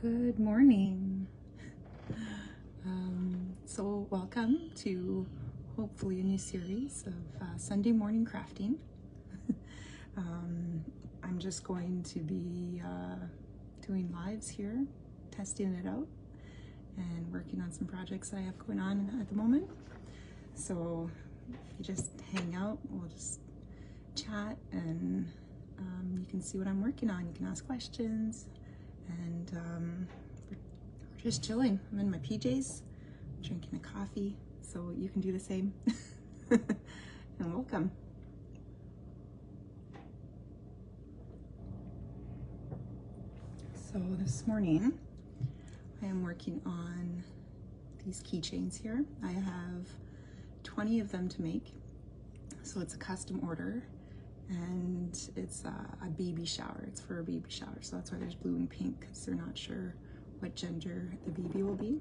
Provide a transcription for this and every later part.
Good morning. So welcome to hopefully a new series of Sunday morning crafting. I'm just going to be doing lives here, testing it out and working on some projects that I have going on at the moment. So if you just hang out, we'll just chat and you can see what I'm working on. You can ask questions and we're just chilling. I'm in my PJs, drinking a coffee, so you can do the same. And welcome. So this morning I am working on these keychains here. I have 20 of them to make. So it's a custom order and it's a baby shower. It's for a baby shower. So that's why there's blue and pink, because they're not sure what gender the baby will be.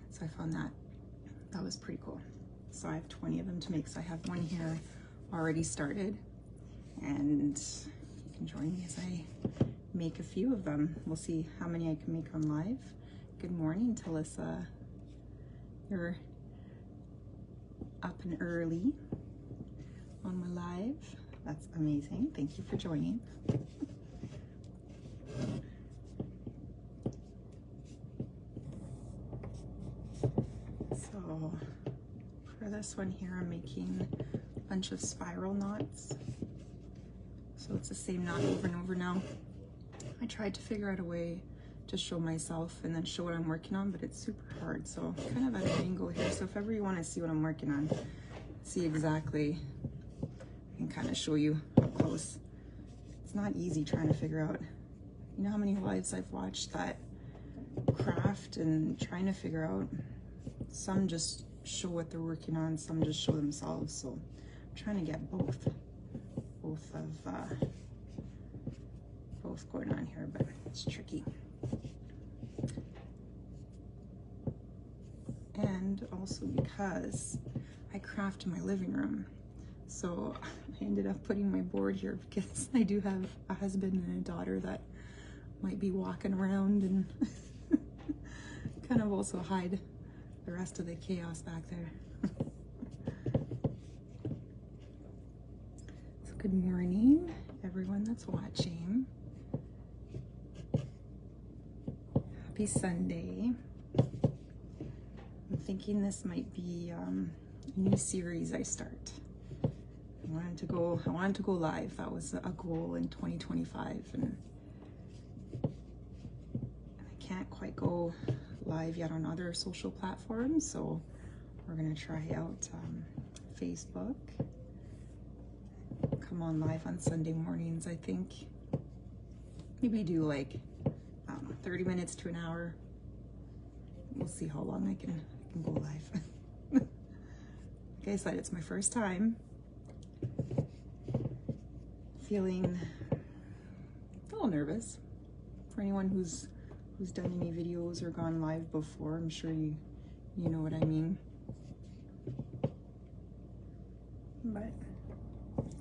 So I found that was pretty cool. So I have 20 of them to make. So I have one here already started, and you can join me as I make a few of them. We'll see how many I can make on live. Good morning, Talissa. You're up and early on my live. That's amazing. Thank you for joining. So for this one here, I'm making a bunch of spiral knots. So it's the same knot over and over now. I tried to figure out a way to show myself and then show what I'm working on, but it's super hard. So I'm kind of at an angle here. So if ever you want to see what I'm working on, see exactly, I can kind of show you up close. It's not easy trying to figure out, you know how many lives I've watched that craft and trying to figure out, some just show what they're working on, some just show themselves. So I'm trying to get both going on here, but it's tricky. And also because I craft in my living room, so I ended up putting my board here because I do have a husband and a daughter that might be walking around and kind of also hide the rest of the chaos back there. So good morning, everyone that's watching. Happy Sunday. I'm thinking this might be a new series I start. I wanted to go live. That was a goal in 2025, and I can't quite go live yet on other social platforms, so we're gonna try out Facebook. Come on live on Sunday mornings, I think. Maybe do like 30 minutes to an hour. We'll see how long I can go live. Like I said, it's my first time. Feeling a little nervous. For anyone who's done any videos or gone live before, I'm sure you know what I mean. But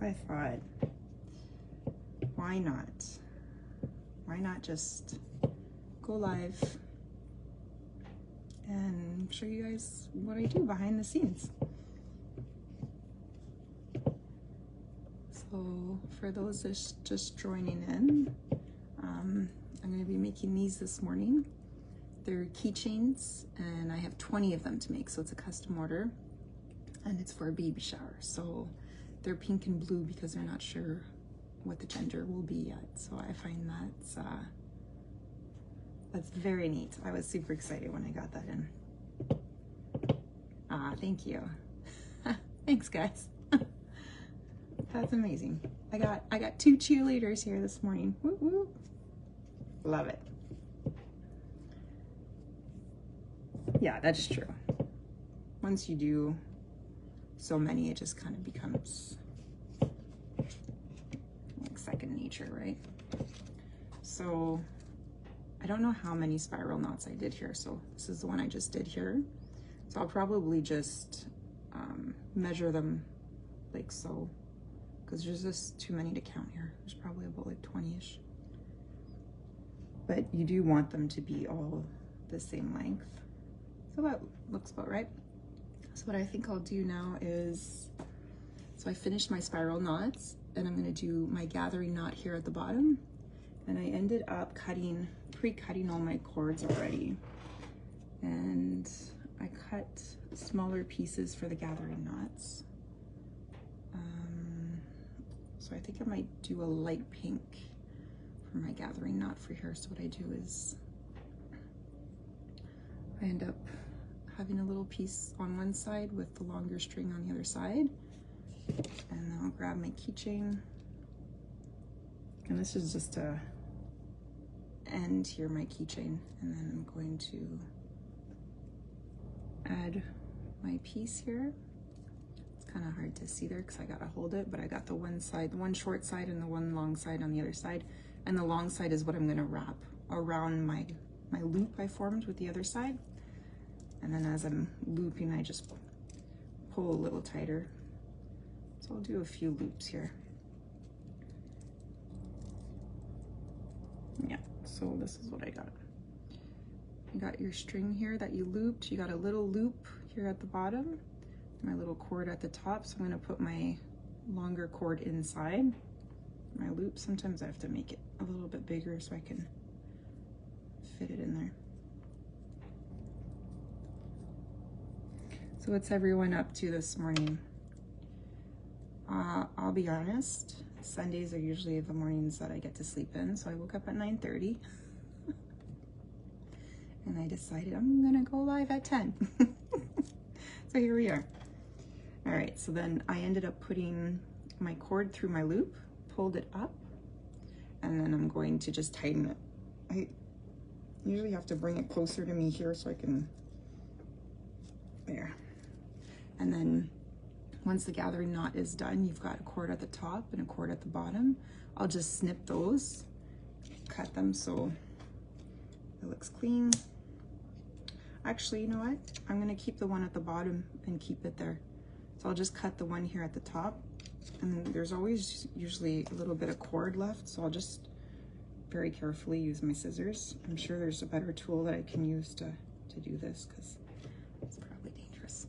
I thought, why not? Why not just go live and show you guys what I do behind the scenes? So for those that's just joining in, I'm going to be making these this morning. They're keychains and I have 20 of them to make, so it's a custom order and it's for a baby shower. So they're pink and blue because they're not sure what the gender will be yet. So I find that's very neat. I was super excited when I got that in. Thank you. Thanks, guys. That's amazing. I got 2 cheerleaders here this morning. Woo woo. Love it. Yeah, that's true. Once you do so many, it just kind of becomes like second nature, right? So I don't know how many spiral knots I did here. So this is the one I just did here. So I'll probably just measure them like so, because there's just too many to count here. There's probably about like 20-ish. but you do want them to be all the same length. So that looks about right. So what I think I'll do now is, so I finished my spiral knots, and I'm gonna do my gathering knot here at the bottom. And I ended up pre-cutting all my cords already. And I cut smaller pieces for the gathering knots. So I think I might do a light pink for my gathering knot for here. So what I do is I end up having a little piece on one side with the longer string on the other side. And then I'll grab my keychain. And this is just to end here my keychain. And then I'm going to add my piece here. It's kind of hard to see there because I gotta hold it, but I got the one side, the one short side and the one long side on the other side. And the long side is what I'm gonna wrap around my loop I formed with the other side. And then as I'm looping, I just pull a little tighter. So I'll do a few loops here. Yeah, so this is what I got. You got your string here that you looped. You got a little loop here at the bottom, my little cord at the top. So I'm gonna put my longer cord inside my loop. Sometimes I have to make it a little bit bigger so I can fit it in there. So what's everyone up to this morning? I'll be honest, Sundays are usually the mornings that I get to sleep in. So I woke up at 9:30 and I decided I'm gonna go live at 10. So here we are. All right, so then I ended up putting my cord through my loop, pulled it up, and then I'm going to just tighten it. I usually have to bring it closer to me here so I can, there. And then once the gathering knot is done, you've got a cord at the top and a cord at the bottom. I'll just snip those, cut them so it looks clean. Actually, you know what? I'm gonna keep the one at the bottom and keep it there. So I'll just cut the one here at the top, and there's always usually a little bit of cord left, so I'll just very carefully use my scissors. I'm sure there's a better tool that I can use to do this because it's probably dangerous.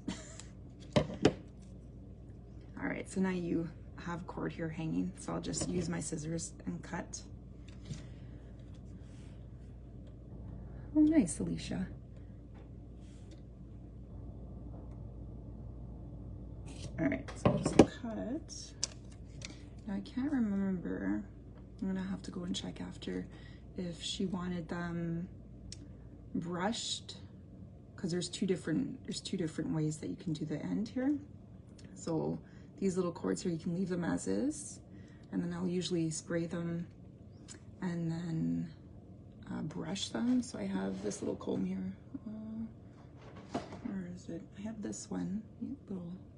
All right, so now you have cord here hanging, so I'll just use my scissors and cut. Oh, nice, Alicia. All right, so I'll just cut. Now I can't remember, I'm gonna have to go and check after if she wanted them brushed, because there's two different ways that you can do the end here. So these little cords here, you can leave them as is, and then I'll usually spray them and then brush them. So I have this little comb here. Where is it? I have this one,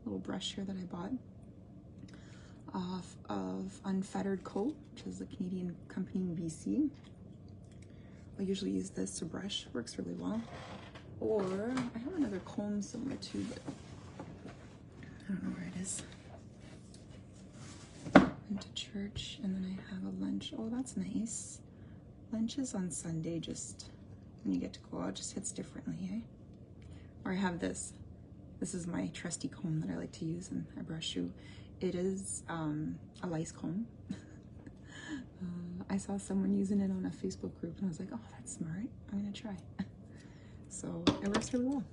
little brush here that I bought off of Unfettered Co., which is a Canadian company in BC. I usually use this to brush, works really well. Or I have another comb somewhere too, but I don't know where it is. Went to church and then I have a lunch. Oh, that's nice. Lunch is on Sunday, just when you get to go out, just hits differently, eh? Or I have this. This is my trusty comb that I like to use and I brush through. It is a lice comb. I saw someone using it on a Facebook group and I was like, oh, that's smart. I'm gonna try. So it works really well.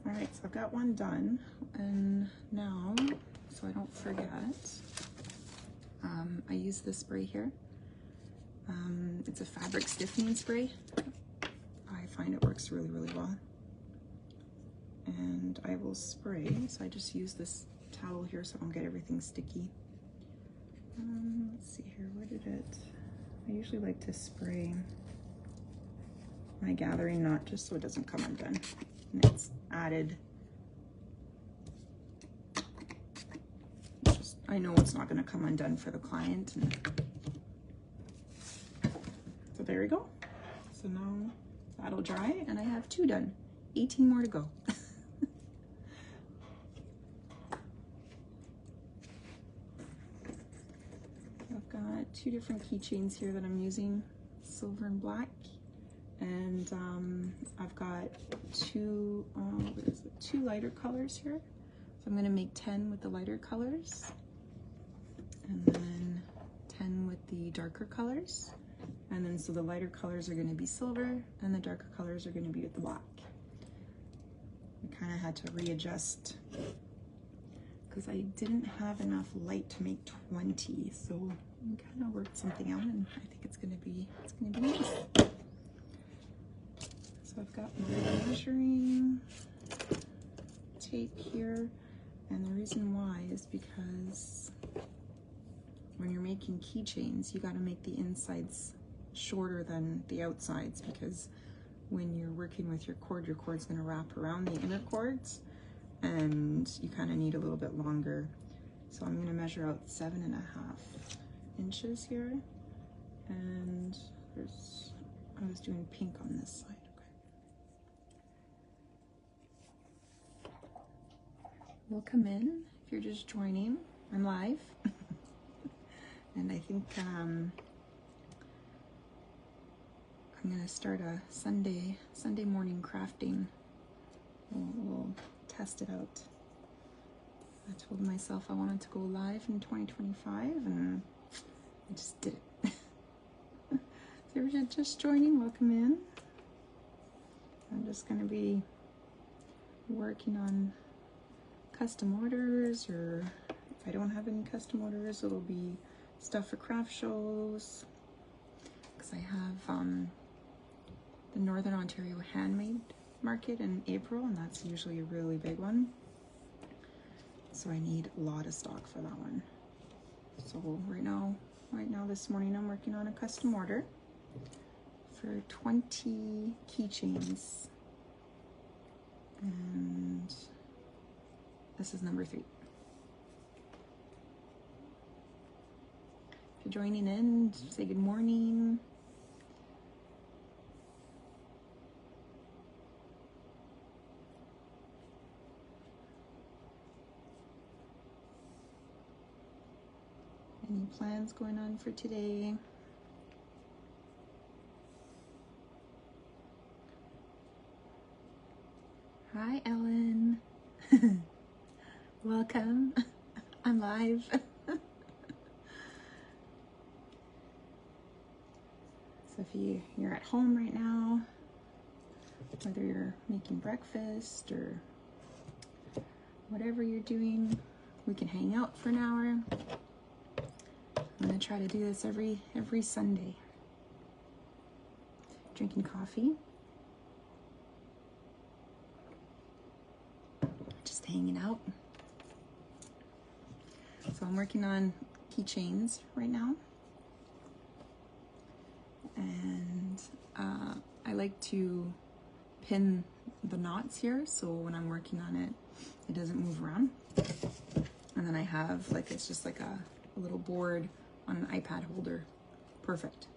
All right, so I've got one done. And now, so I don't forget, I use this spray here. It's a fabric stiffening spray. I find it works really, really well. And I will spray, so I just use this towel here so I don't get everything sticky. Let's see here, where did it? I usually like to spray my gathering knot just so it doesn't come undone. And it's added. I know it's not going to come undone for the client. And so there we go. So now that'll dry and I have 2 done. 18 more to go. I've got 2 different keychains here that I'm using. silver and black. And I've got two lighter colors here. So I'm gonna make 10 with the lighter colors, and then 10 with the darker colors. And then so the lighter colors are gonna be silver, and the darker colors are gonna be with the black. I kind of had to readjust because I didn't have enough light to make 20, so we kind of worked something out, and I think it's gonna be nice. So I've got my measuring tape here, and the reason why is because when you're making keychains, you got to make the insides shorter than the outsides, because when you're working with your cord's going to wrap around the inner cords, and you kind of need a little bit longer. So I'm going to measure out 7.5 inches here, and I was doing pink on this side. Okay. Welcome in if you're just joining. I'm live. And I think I'm gonna start a Sunday morning crafting. We'll test it out. I told myself I wanted to go live in 2025, and I just did it. So if you're just joining, welcome in. I'm just gonna be working on custom orders, or if I don't have any custom orders, it'll be stuff for craft shows, because I have the Northern Ontario Handmade Market in April, and that's usually a really big one, so I need a lot of stock for that one. So right now this morning I'm working on a custom order for 20 keychains, and this is number 3. If you're joining in, say good morning. Any plans going on for today? Hi, Ellen. Welcome. I'm live. So if you're at home right now, whether you're making breakfast or whatever you're doing, we can hang out for an hour. I'm gonna try to do this every Sunday. Drinking coffee. Just hanging out. So I'm working on keychains right now. And I like to pin the knots here, so when I'm working on it, it doesn't move around. And then I have it's just like a little board on an iPad holder. Perfect.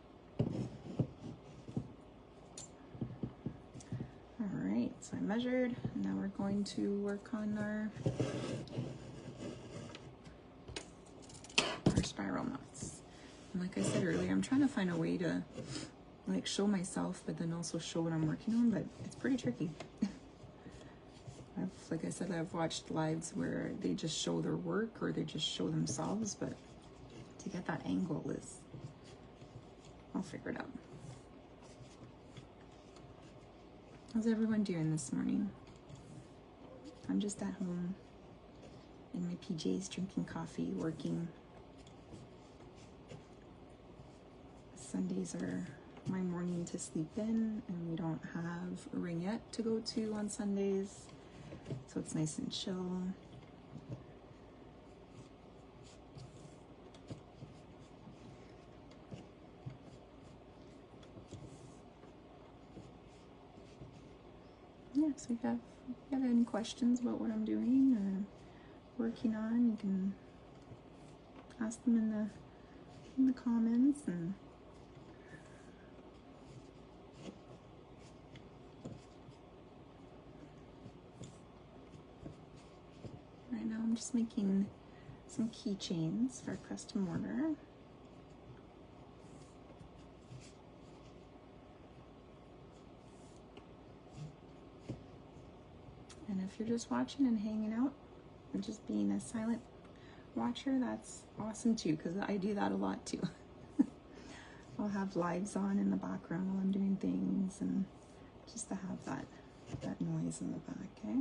All right, so I measured, and now we're going to work on our spiral knots. And like I said earlier, I'm trying to find a way to show myself, but then also show what I'm working on, but it's pretty tricky. Like I said, I've watched lives where they just show their work or they just show themselves, but to get that angle I'll figure it out. How's everyone doing this morning? I'm just at home in my PJs, drinking coffee, working. Sundays are my morning to sleep in, and we don't have a ringette to go to on Sundays, so it's nice and chill. Yeah, so if you have any questions about what I'm doing or working on, you can ask them in the comments. And right now I'm just making some keychains for a custom order. if you're just watching and hanging out and just being a silent watcher, that's awesome too, because I do that a lot too. I'll have lives on in the background while I'm doing things, and just to have that noise in the back, okay?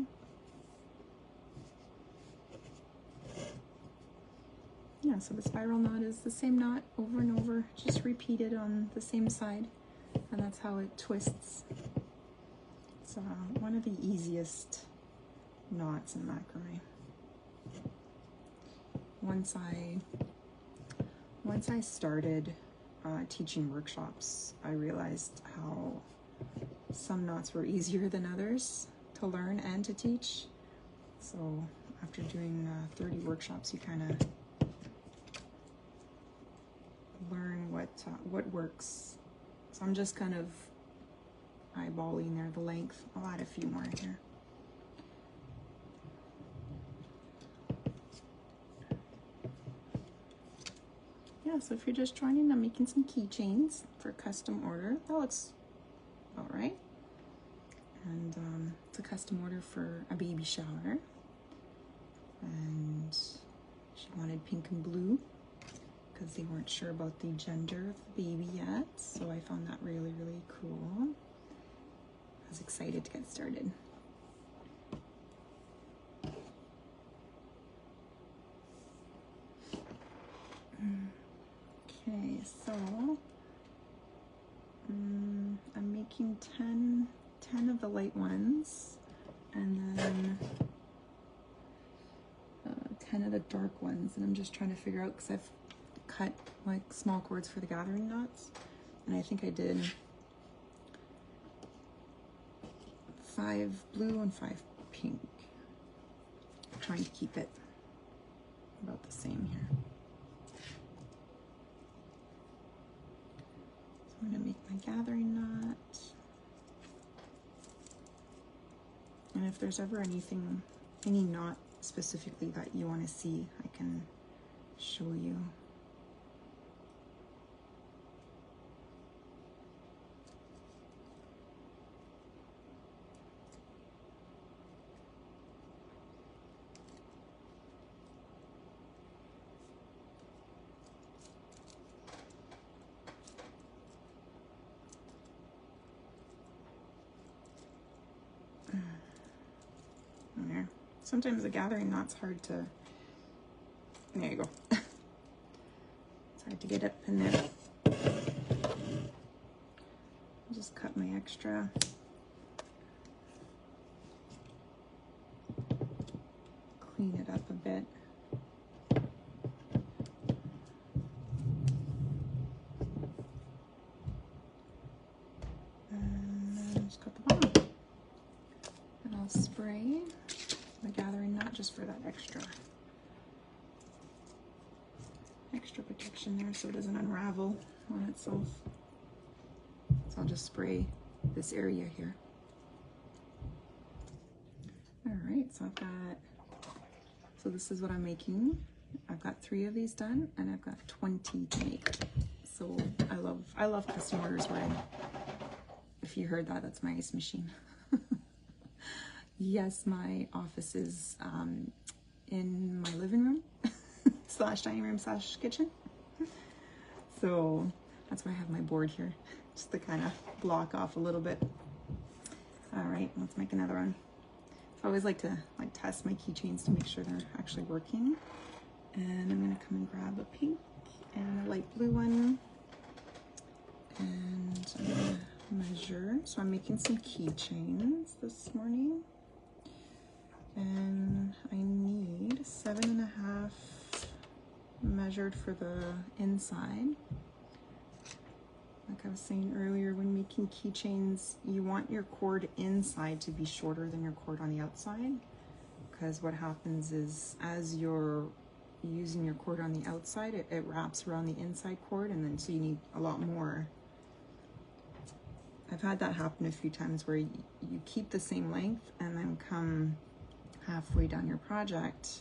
Yeah, so the spiral knot is the same knot over and over, just repeated on the same side, and that's how it twists. It's one of the easiest knots in macrame. Once I started teaching workshops, I realized how some knots were easier than others to learn and to teach. So after doing 30 workshops, you kind of learn what works. So I'm just kind of eyeballing there the length. I'll add a few more here. Yeah, so if you're just joining, I'm making some keychains for custom order. That looks all right. And it's a custom order for a baby shower. And she wanted pink and blue because they weren't sure about the gender of the baby yet. So I found that really, really cool. I was excited to get started. Okay, so I'm making 10 of the light ones, and then 10 of the dark ones, and I'm just trying to figure out, because I've cut like small cords for the gathering knots, and I think I did 5 blue and 5 pink. I'm trying to keep it about the same here. So I'm going to make my gathering knot. And if there's ever any knot specifically that you want to see, I can show you. There. Sometimes the gathering knot's hard to, there you go. It's hard to get up in there. I'll just cut my extra. Clean it up a bit. And then just cut the bottom. And I'll spray the gathering knot just for that extra protection there, so it doesn't unravel on itself. So I'll just spray this area here. All right, so this is what I'm making. I've got 3 of these done, and I've got 20 to make. So I love custom orders where if you heard that, that's my ice machine. Yes, my office is in my living room / dining room / kitchen. So that's why I have my board here, just to kind of block off a little bit. All right, let's make another one. So I always like to test my keychains to make sure they're actually working. And I'm gonna come and grab a pink and a light blue one. And I'm gonna measure. So I'm making some keychains this morning. And I need 7.5 measured for the inside. Like I was saying earlier, when making keychains, you want your cord inside to be shorter than your cord on the outside, because what happens is as you're using your cord on the outside, it wraps around the inside cord, and then so you need a lot more. I've had that happen a few times where you keep the same length, and then come halfway down your project,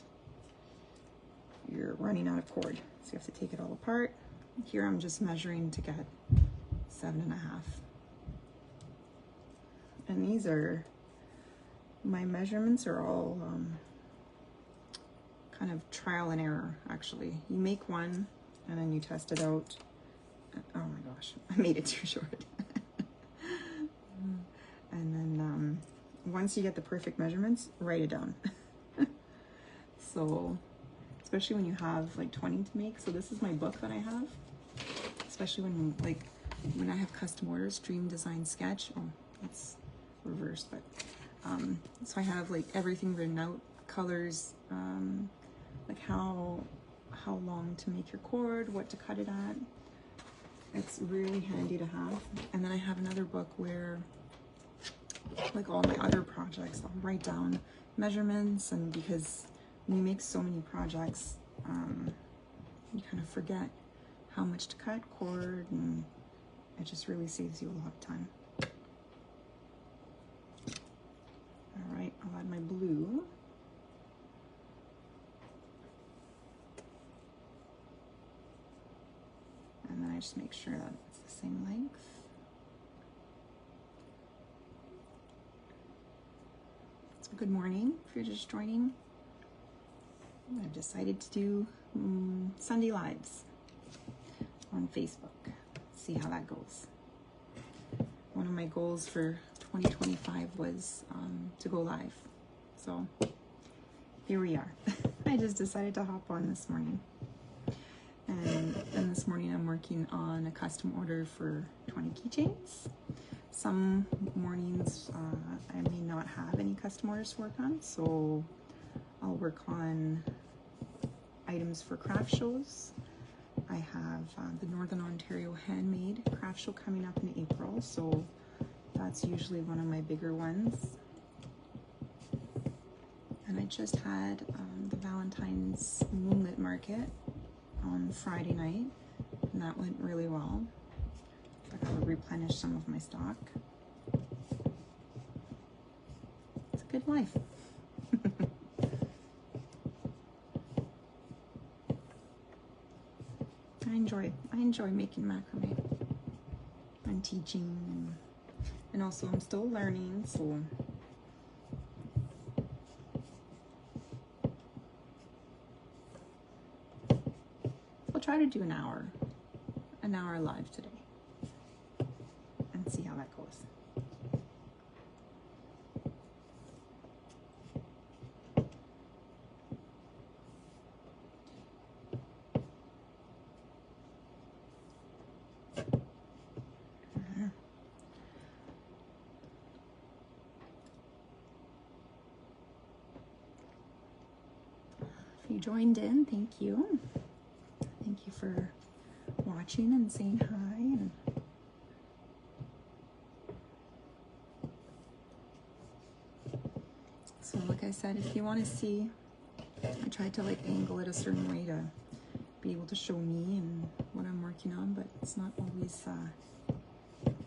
you're running out of cord. So you have to take it all apart. Here I'm just measuring to get 7.5. And these are my measurements are all kind of trial and error, actually. You make one and then you test it out. Oh my gosh, I made it too short. And then once you get the perfect measurements, write it down. So, especially when you have like 20 to make. So this is my book that I have. Especially when I have custom orders, Dream Design Sketch. Oh, that's reversed, but so I have like everything written out, colors, like how long to make your cord, what to cut it at. It's really handy to have. And then I have another book where, like all my other projects, I'll write down measurements, and because when you make so many projects, you kind of forget how much to cut cord, and it just really saves you a lot of time. All right, I'll add my blue. And then I just make sure that it's the same length. So good morning if you're just joining. I've decided to do Sunday Lives on Facebook. See how that goes. One of my goals for 2025 was to go live. So here we are. I just decided to hop on this morning. And this morning I'm working on a custom order for 20 keychains. Some mornings I may not have any custom orders to work on, so I'll work on items for craft shows. I have the Northern Ontario Handmade craft show coming up in April, so that's usually one of my bigger ones. And I just had the Valentine's Moonlit Market on Friday night, and that went really well. I gotta replenish some of my stock. It's a good life. I enjoy making macrame and teaching, and also I'm still learning, so I'll try to do an hour live today and see how that goes. If you joined in, thank you. Thank you for watching and saying hi. And so like I said, if you want to see, I tried to like angle it a certain way to be able to show me and what I'm working on, but it's not always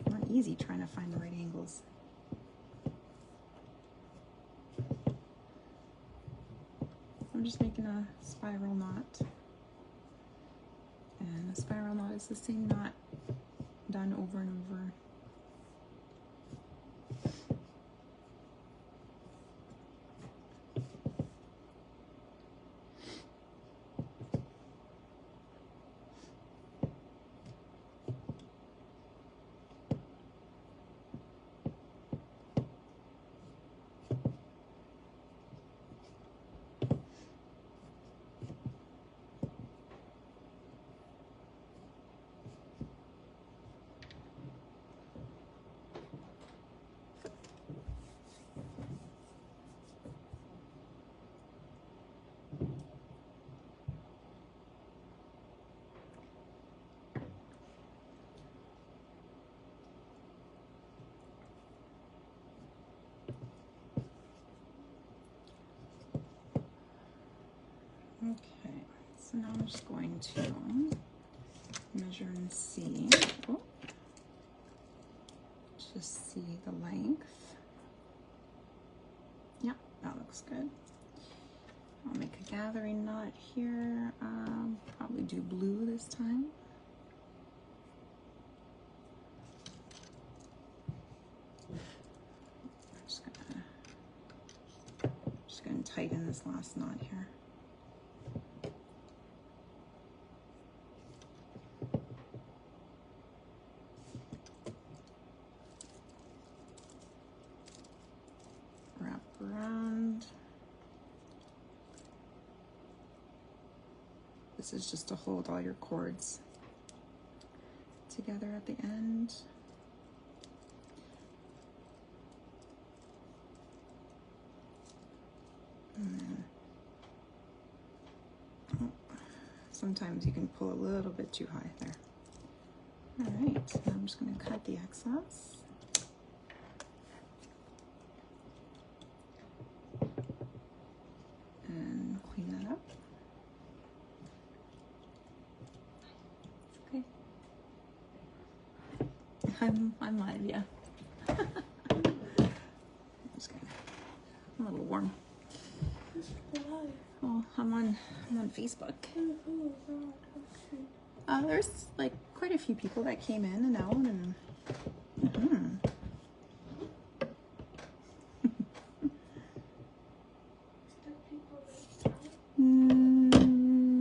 not easy trying to find the right angles. I'm just making a spiral knot, and a spiral knot is the same knot done over and over. Okay, so now I'm just going to measure and see. Oh, just see the length. Yeah, that looks good. I'll make a gathering knot here. Probably do blue this time. I'm just gonna tight in this last knot here. Wrap around. This is just to hold all your cords together at the end. And then, sometimes you can pull a little bit too high there. All right, so I'm just going to cut the excess. And clean that up. Okay. I'm live, yeah. I'm a little warm. Oh, I'm on Facebook. There's like quite a few people that came in and out, and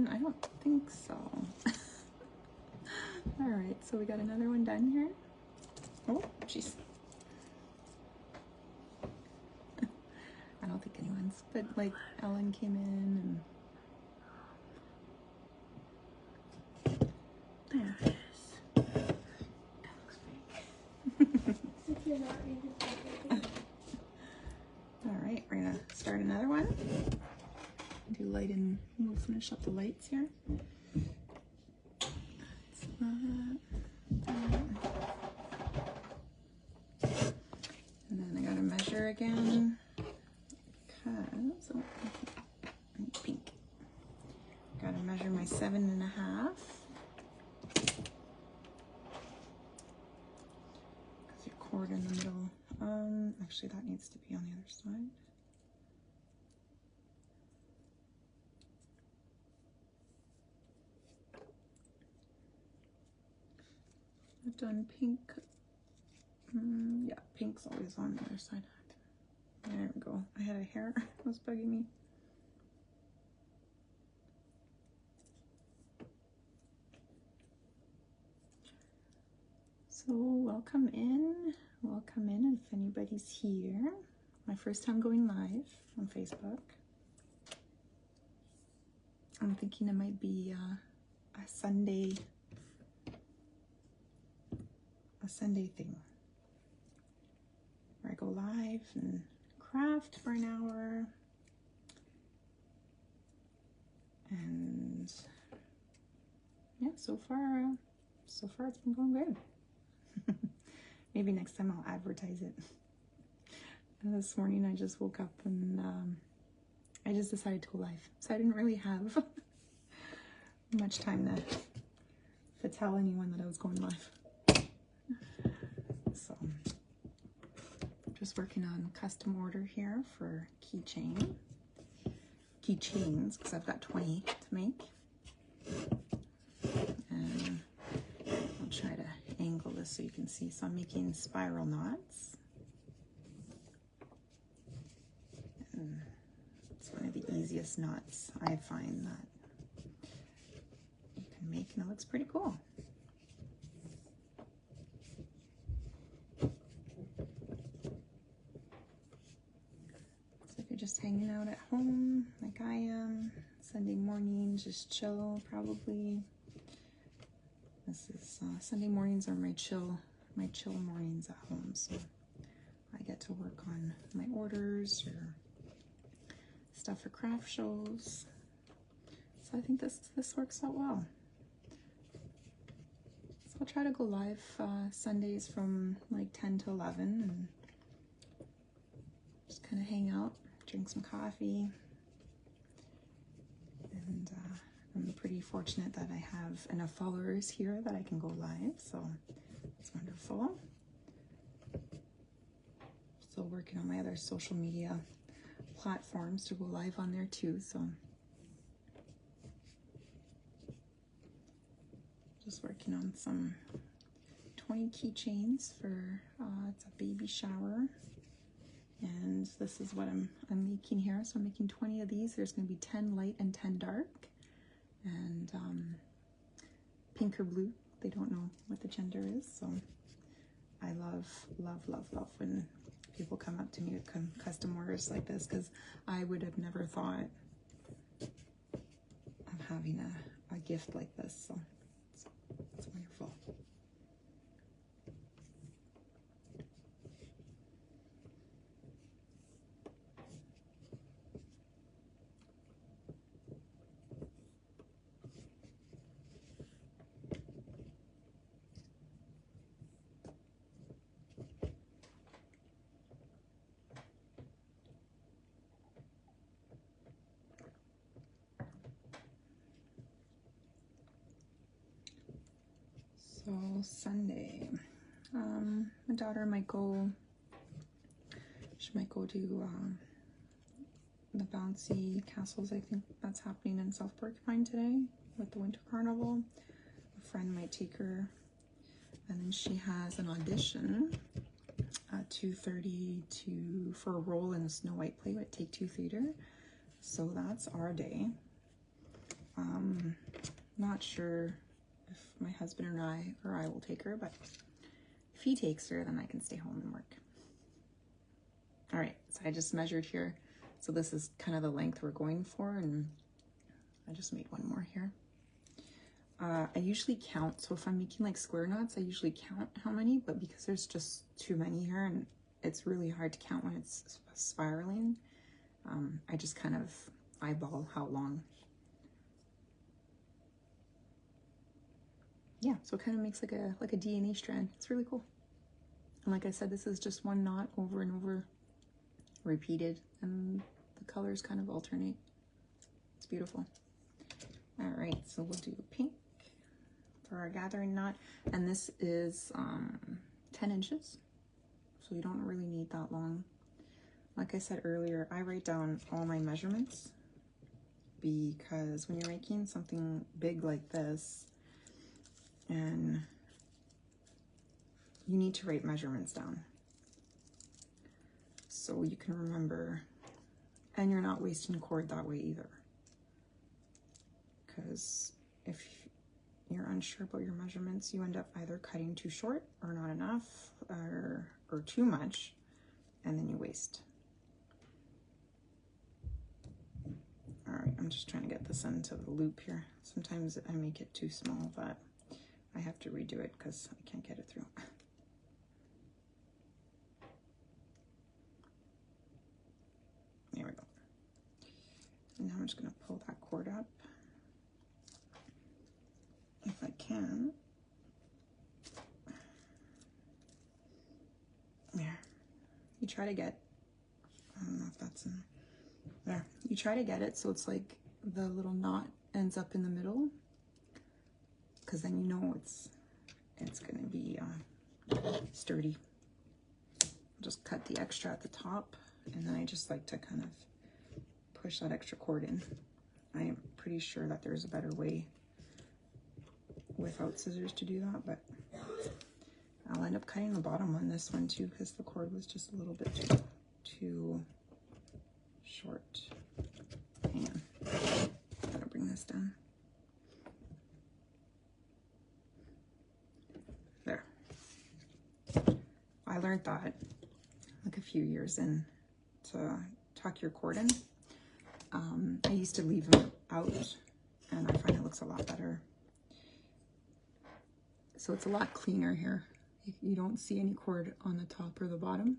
I don't think so. All right, so we got another one done here. Oh, jeez. I don't think anyone's, but like Ellen came in and there it is. All right, we're gonna start another one. Do light and we'll finish up the lights here. And then I gotta measure again because pink. Gotta measure my 7.5. Because your cord in the middle. Actually that needs to be on the other side. I've done pink. Yeah, pink's always on the other side. There we go. I had a hair that was bugging me. So welcome in if anybody's here. My first time going live on Facebook. I'm thinking it might be a Sunday thing where I go live and craft for an hour, and yeah, so far it's been going good. Maybe next time I'll advertise it. This morning I just woke up and I just decided to go live, so I didn't really have much time to tell anyone that I was going live. So just working on custom order here for keychains, because I've got 20 to make. And I'll try to angle this so you can see. So I'm making spiral knots. And it's one of the easiest knots I find that you can make, and it looks pretty cool. Just hanging out at home like I am. Sunday morning, just chill probably. This is Sunday mornings are my chill mornings at home, so I get to work on my orders or stuff for craft shows. So I think this works out well. So I'll try to go live Sundays from like 10 to 11 and just kind of hang out. Drink some coffee, and I'm pretty fortunate that I have enough followers here that I can go live, so it's wonderful. Still working on my other social media platforms to go live on there too, so just working on some 20 keychains for it's a baby shower. And this is what I'm making here. So I'm making 20 of these. There's going to be 10 light and 10 dark. And pink or blue. They don't know what the gender is. So I love, love, love, love when people come up to me with custom orders like this, because I would have never thought of having a gift like this. So it's wonderful. So Sunday, my daughter might go, she might go to the bouncy castles. I think that's happening in South Porcupine today with the Winter Carnival. A friend might take her, and then she has an audition at 2:30 for a role in the Snow White play at Take Two Theater. So that's our day. Not sure if my husband or I will take her, but if he takes her, then I can stay home and work. All right, so I just measured here. So this is kind of the length we're going for, and I just made one more here. I usually count, so if I'm making like square knots, I usually count how many, but because there's just too many here and it's really hard to count when it's spiraling, I just kind of eyeball how long. Yeah, so it kind of makes like a DNA strand. It's really cool. And like I said, this is just one knot over and over repeated, and the colors kind of alternate. It's beautiful. All right, so we'll do pink for our gathering knot, and this is 10 inches, so you don't really need that long. Like I said earlier, I write down all my measurements, because when you're making something big like this, and you need to write measurements down so you can remember, and you're not wasting cord that way either. Because if you're unsure about your measurements, you end up either cutting too short or not enough, or too much, and then you waste. All right, I'm just trying to get this into the loop here. Sometimes I make it too small, but I have to redo it because I can't get it through. There we go. And now I'm just gonna pull that cord up, if I can. There. You try to get, I don't know if that's in there. You try to get it so it's like the little knot ends up in the middle, because then you know it's gonna be sturdy. Just cut the extra at the top, and then I just like to kind of push that extra cord in. I am pretty sure that there's a better way without scissors to do that, but I'll end up cutting the bottom on this one too, because the cord was just a little bit too short. Hang on, gotta bring this down. There. I learned that like a few years in to tuck your cord in. I used to leave them out, and I find it looks a lot better. So it's a lot cleaner here. You don't see any cord on the top or the bottom.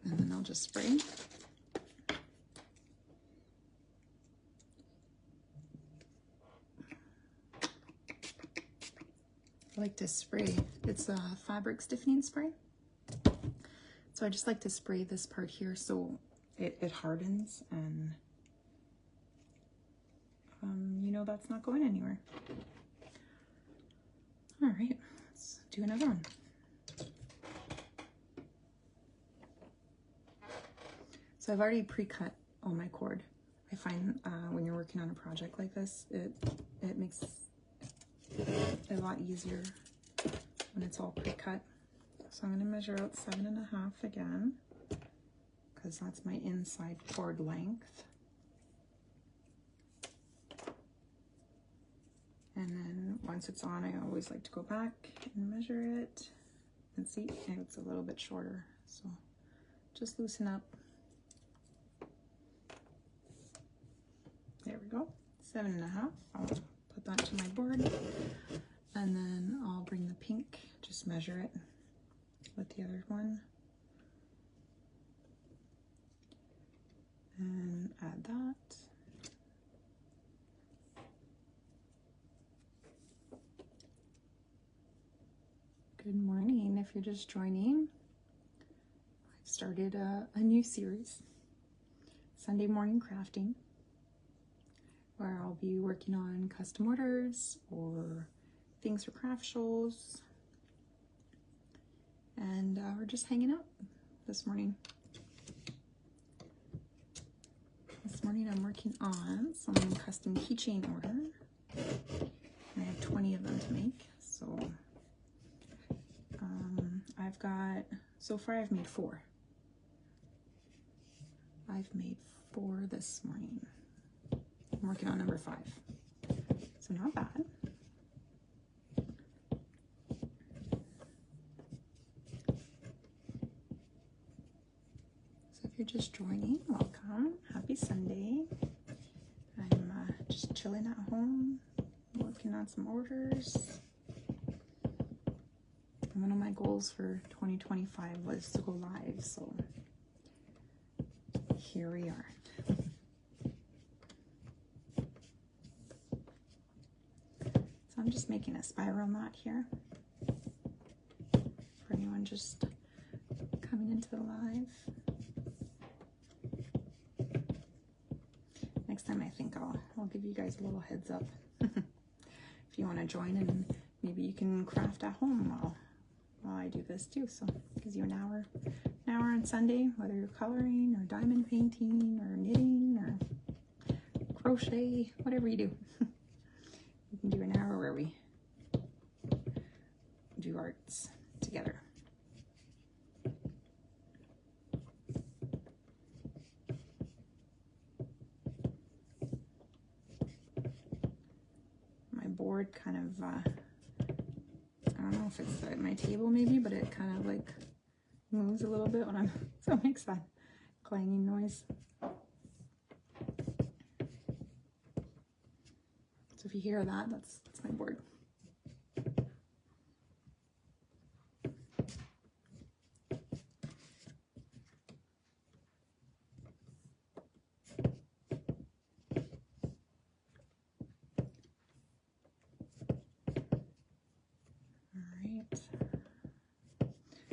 And then I'll just spray. I like to spray. It's a fabric stiffening spray. So I just like to spray this part here so it hardens, and you know that's not going anywhere. All right, let's do another one. So I've already pre-cut all my cord. I find when you're working on a project like this, it makes it a lot easier when it's all pre-cut. So I'm going to measure out 7.5 again. because that's my inside cord length. And then once it's on, I always like to go back and measure it and see it's a little bit shorter. So just loosen up. There we go, 7.5. I'll put that to my board. And then I'll bring the pink, just measure it with the other one. And add that. Good morning. If you're just joining, I've started a new series, Sunday Morning Crafting, where I'll be working on custom orders or things for craft shows. And we're just hanging out this morning. This morning I'm working on some custom keychain order. And I have 20 of them to make. So I've got, so far I've made 4. I've made 4 this morning. I'm working on number 5. So not bad. So if you're just joining, welcome. Happy Sunday. I'm just chilling at home, working on some orders. One of my goals for 2025 was to go live, so here we are. So I'm just making a spiral knot here for anyone just coming into the live. Next time I think I'll give you guys a little heads up if you want to join, and maybe you can craft at home while I do this too. So it gives you an hour on Sunday, whether you're coloring or diamond painting or knitting or crochet, whatever you do. You can do an hour where we do arts together. My board kind of I don't know if it's at my table maybe, but it kind of like moves a little bit when I'm, so it makes that clanging noise. So if you hear that, that's my board.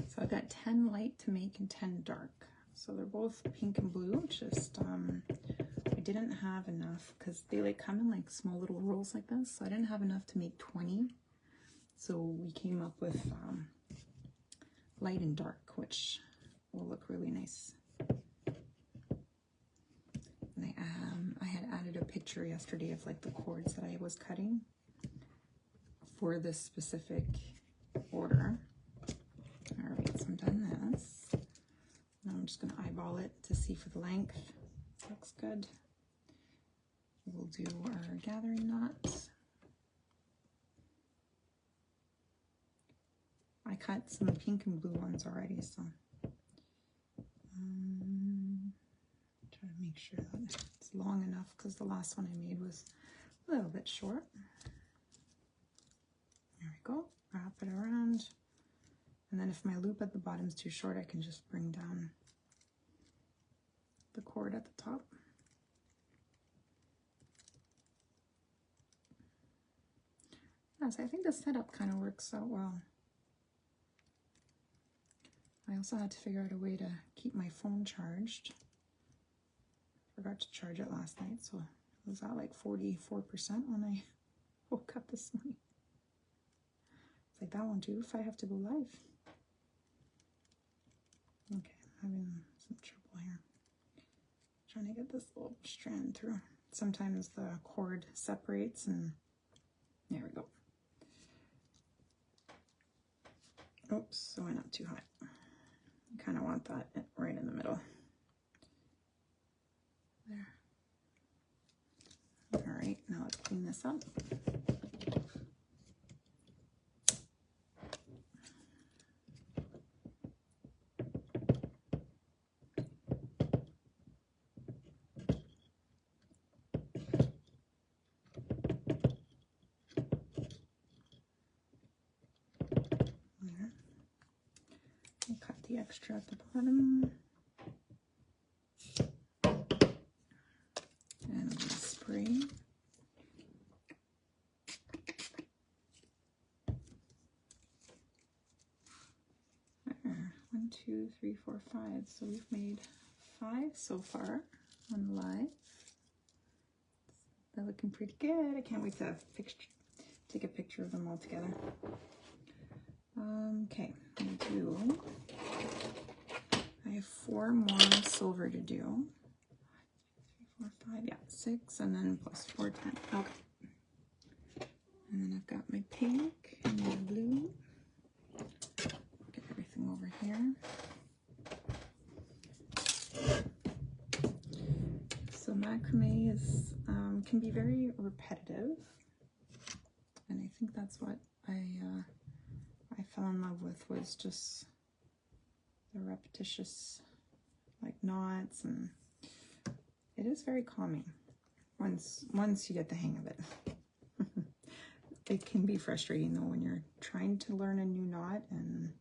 So I've got 10 light to make and 10 dark. So they're both pink and blue. Just I didn't have enough because they like come in like small little rolls like this. So I didn't have enough to make 20. So we came up with light and dark, which will look really nice. And I had added a picture yesterday of like the cords that I was cutting for this specific order. All right, so I'm done this. Now I'm just going to eyeball it to see for the length. Looks good. We'll do our gathering knots. I cut some pink and blue ones already, so try to make sure that it's long enough because the last one I made was a little bit short. There we go. Wrap it around. And then if my loop at the bottom is too short, I can just bring down the cord at the top. Yeah, so I think the setup kind of works out well. I also had to figure out a way to keep my phone charged. Forgot to charge it last night, so it was at like 44% when I woke up this morning. It's like, that won't do if I have to go live. Okay, I'm having some trouble here. Trying to get this little strand through. Sometimes the cord separates, and there we go. Oops, so I went up too high. I kind of want that right in the middle. clean this up. Cut the extra at the bottom. And I'm going to spray. There. 1, 2, 3, 4, 5. So we've made 5 so far on live. They're looking pretty good. I can't wait to take a picture of them all together. Okay, I have 4 more silver to do. 3, 4, 5, yeah, 6, and then plus 4, 10. Okay. And then I've got my pink and my blue. Get everything over here. So macrame is can be very repetitive, and I think that's what I fell in love with, was just the repetitious like knots, and it is very calming once you get the hang of it. It can be frustrating though when you're trying to learn a new knot, and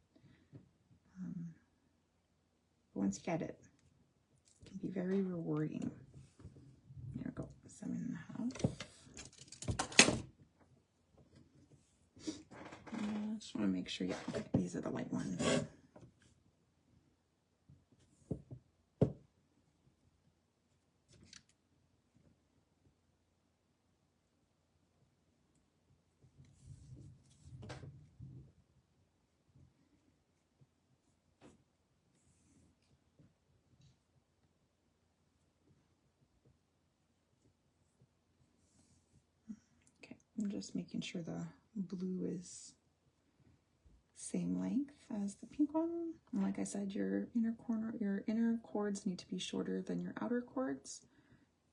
once you get it, it can be very rewarding. There we go, 7.5. I just want to make sure, yeah, okay, these are the light ones. Okay, I'm just making sure the blue is same length as the pink one. And like I said, your inner cords need to be shorter than your outer cords,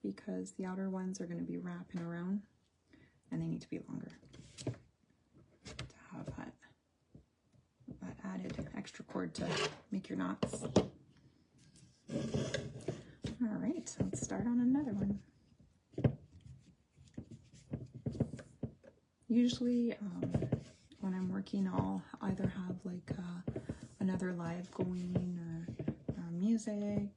because the outer ones are going to be wrapping around, and they need to be longer to have that added extra cord to make your knots. All right, so let's start on another one. Usually when I'm working, I'll either have like another live going or music,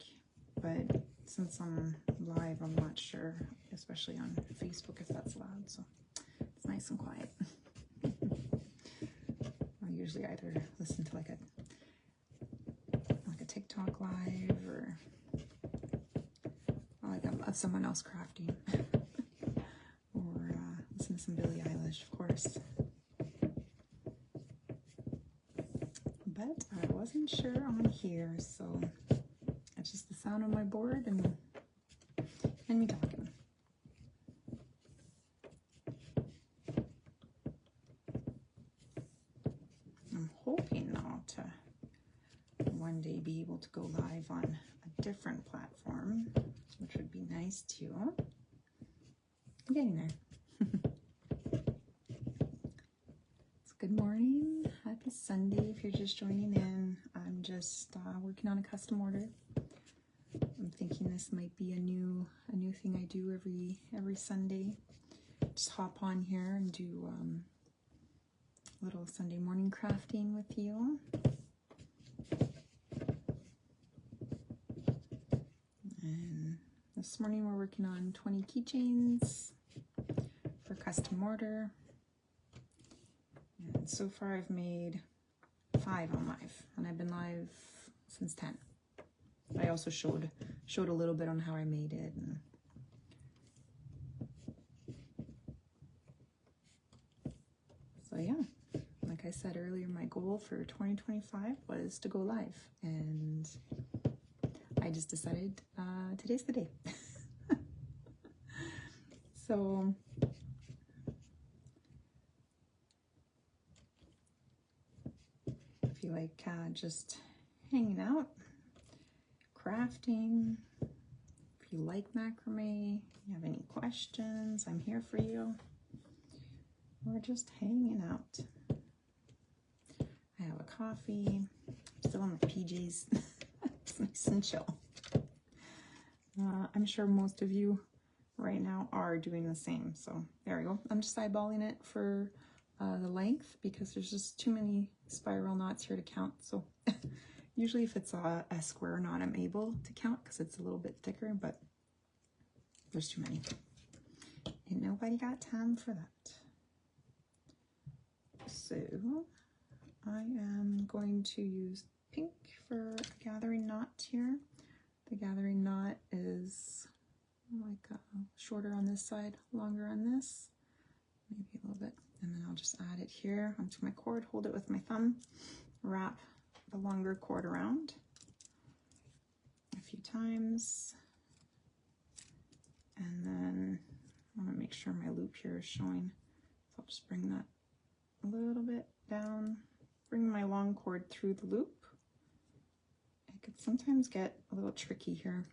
but since I'm live, I'm not sure, especially on Facebook, if that's allowed, so it's nice and quiet. I usually either listen to like a TikTok live, or like of someone else crafting, or listen to some Billie Eilish, of course. But I wasn't sure on here, so it's just the sound on my board and me talking. I'm hoping now to one day be able to go live on a different platform, which would be nice too. I'm getting there. Good morning, happy Sunday. If you're just joining in, I'm just working on a custom order. I'm thinking this might be a new thing I do every Sunday. Just hop on here and do a little Sunday morning crafting with you. And this morning we're working on 20 keychains for custom order. And so far I've made 5 on live, and I've been live since 10. I also showed a little bit on how I made it. And so yeah, like I said earlier, my goal for 2025 was to go live, and I just decided today's the day. So if you like just hanging out, crafting, if you like macrame, you have any questions, I'm here for you. We're just hanging out. I have a coffee, I'm still in my PJs. It's nice and chill. I'm sure most of you right now are doing the same. So there we go. I'm just eyeballing it for the length because there's just too many spiral knots here to count. So usually if it's a square knot, I'm able to count because it's a little bit thicker, but there's too many. And nobody got time for that. So I am going to use pink for a gathering knot here. The gathering knot is like shorter on this side, longer on this, maybe a little bit. And then I'll just add it here onto my cord, hold it with my thumb, wrap the longer cord around a few times. And then I want to make sure my loop here is showing. So I'll just bring that a little bit down, bring my long cord through the loop. It could sometimes get a little tricky here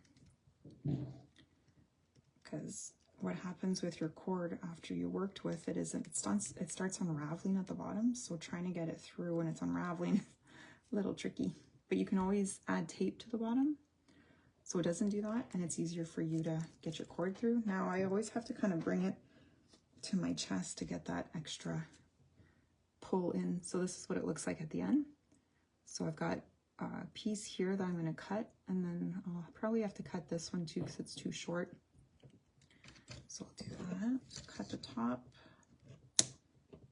because what happens with your cord after you worked with it is it starts unraveling at the bottom. So trying to get it through when it's unraveling is a little tricky, but you can always add tape to the bottom so it doesn't do that and it's easier for you to get your cord through. Now I always have to kind of bring it to my chest to get that extra pull in. So this is what it looks like at the end. So I've got a piece here that I'm going to cut, and then I'll probably have to cut this one too because it's too short. So I'll do that, cut the top,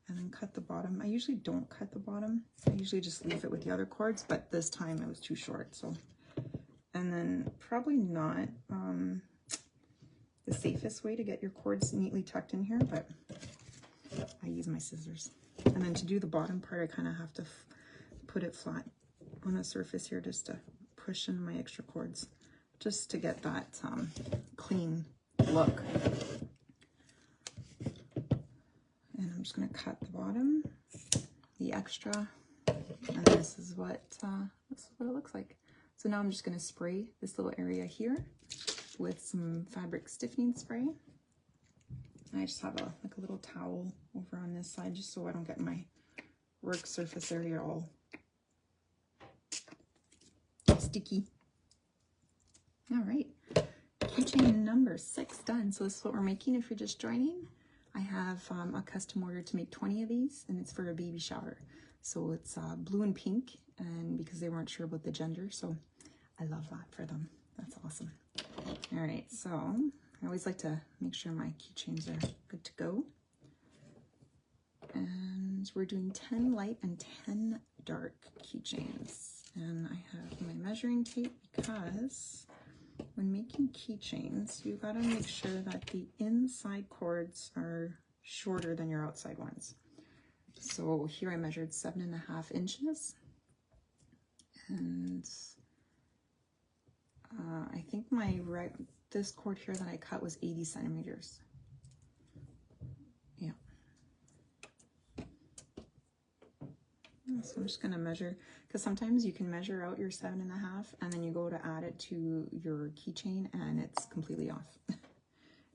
and then cut the bottom. I usually don't cut the bottom. I usually just leave it with the other cords, but this time it was too short. So, and then probably not the safest way to get your cords neatly tucked in here, but I use my scissors. And then to do the bottom part, I kind of have to put it flat on the surface here just to push in my extra cords, just to get that clean look. And I'm just going to cut the bottom, the extra, and this is what it looks like. So now I'm just going to spray this little area here with some fabric stiffening spray. And I just have like a little towel over on this side just so I don't get my work surface area all sticky. All right, keychain number 6 done. So this is what we're making if you're just joining. I have a custom order to make 20 of these, and it's for a baby shower. So it's blue and pink, and because they weren't sure about the gender, so I love that for them. That's awesome. All right, so I always like to make sure my keychains are good to go. And we're doing 10 light and 10 dark keychains. And I have my measuring tape because when making keychains, you gotta make sure that the inside cords are shorter than your outside ones. So here I measured 7.5 inches. And I think this cord here that I cut was 80 centimeters. Yeah. So I'm just going to measure, because sometimes you can measure out your 7.5 and then you go to add it to your keychain and it's completely off.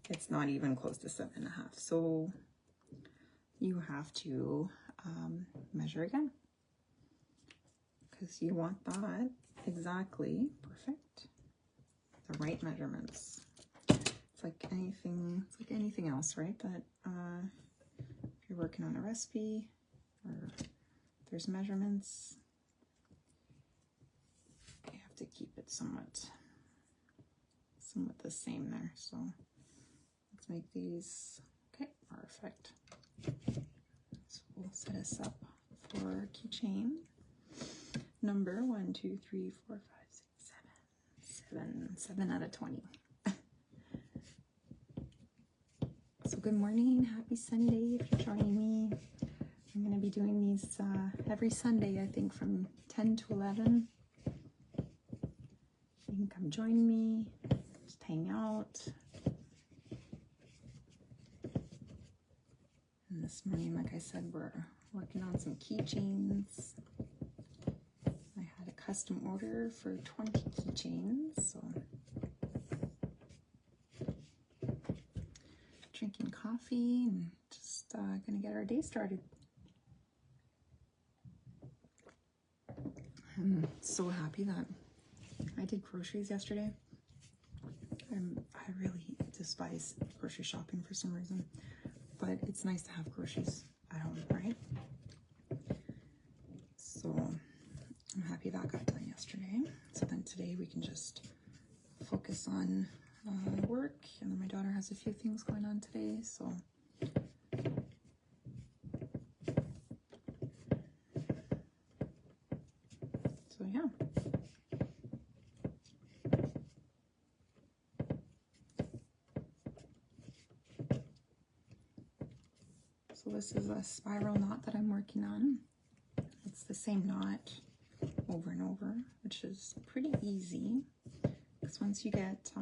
It's not even close to 7.5. So you have to measure again because you want that exactly perfect, the right measurements. It's like anything else, right? That if you're working on a recipe or there's measurements, you have to keep it somewhat the same there. So let's make these, okay, perfect. So we'll set us up for keychain number 1, 2, 3, 4, 5, 6, 7 out of 20. So good morning, happy Sunday if you're joining me. I'm going to be doing these every Sunday, I think, from 10 to 11. You can come join me, just hang out. And this morning, like I said, we're working on some keychains. I had a custom order for 20 keychains, so coffee and just gonna get our day started. I'm so happy that I did groceries yesterday. I really despise grocery shopping for some reason, but it's nice to have groceries at home, right? So I'm happy that got done yesterday. So then today we can just focus on work, and then my daughter has a few things going on today, so yeah. So this is a spiral knot that I'm working on. It's the same knot over and over, which is pretty easy, because once you get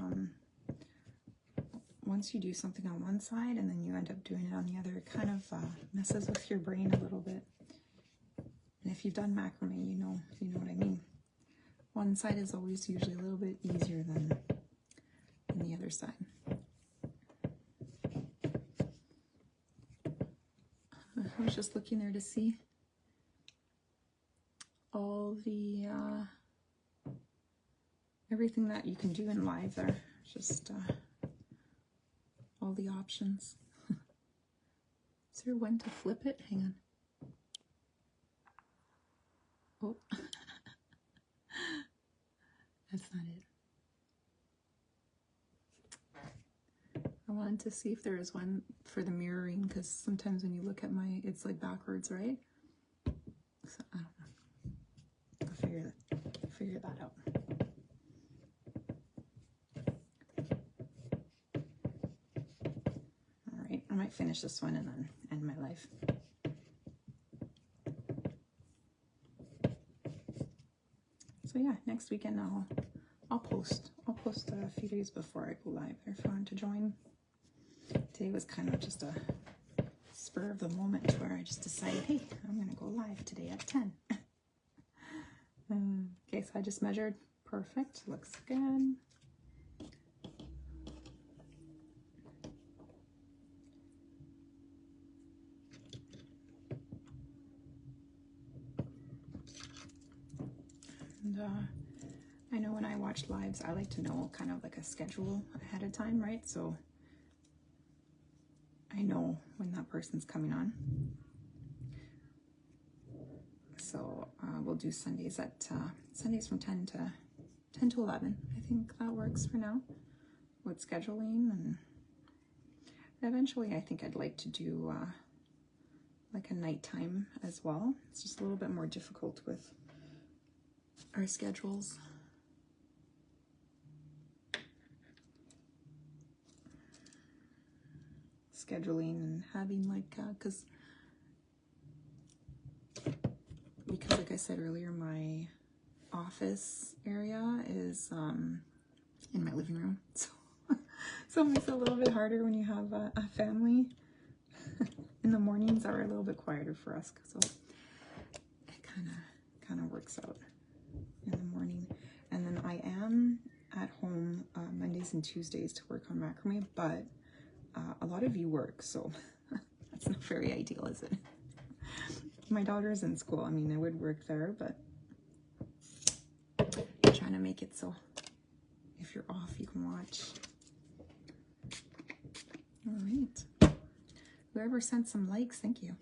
once you do something on one side and then you end up doing it on the other, it kind of messes with your brain a little bit. And if you've done macrame, you know what I mean. One side is always usually a little bit easier than the other side. I was just looking there to see all the everything that you can do in live there. Just all the options. Is there one to flip it? Hang on. Oh, that's not it. I wanted to see if there is one for the mirroring, because sometimes when you look at it's like backwards, right? So I don't know. I'll figure that out. All right, I might finish this one and then end my life. So yeah, next weekend I'll post a few days before I go live if you want to join. Today was kind of just a spur of the moment where I just decided, hey, I'm gonna go live today at 10. Okay, so I just measured. Perfect, looks good. And I know when I watch lives, I like to know kind of like a schedule ahead of time, right? So I know when that person's coming on. So we'll do Sundays Sundays from 10 to 11. I think that works for now with scheduling, and eventually I think I'd like to do like a nighttime as well. It's just a little bit more difficult with our schedules. Scheduling and having like, because like I said earlier, my office area is in my living room, so it makes it a little bit harder when you have a family. In the mornings are a little bit quieter for us, so it kind of works out in the morning. And then I am at home Mondays and Tuesdays to work on macrame, but a lot of you work, so that's not very ideal, is it? My daughter's in school. I mean, I would work there, but I'm trying to make it so if you're off, you can watch. All right. Whoever sent some likes, thank you.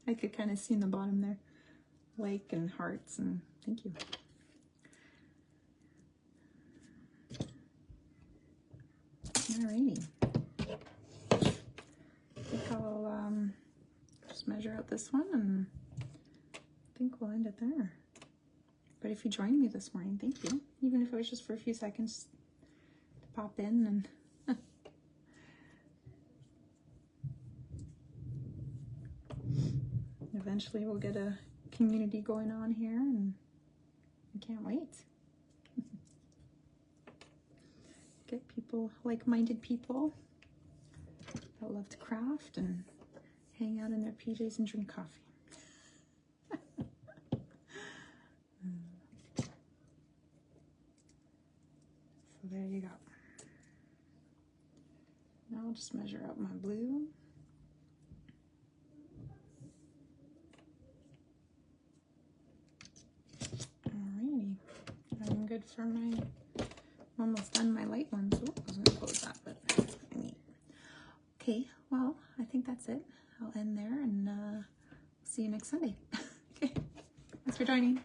I could kind of see in the bottom there, like and hearts, and thank you. Alrighty. I think I'll just measure out this one, and I think we'll end it there. But if you joined me this morning, thank you. Even if it was just for a few seconds to pop in, and eventually we'll get a community going on here, and I can't wait. Get people, like-minded people that love to craft and hang out in their PJs and drink coffee. So there you go. I'll just measure out my blue. Alrighty, I'm good for my, I'm almost done my light one, so I was gonna close that, but I need. Okay, well, I think that's it. I'll end there and see you next Sunday. Okay, thanks for joining.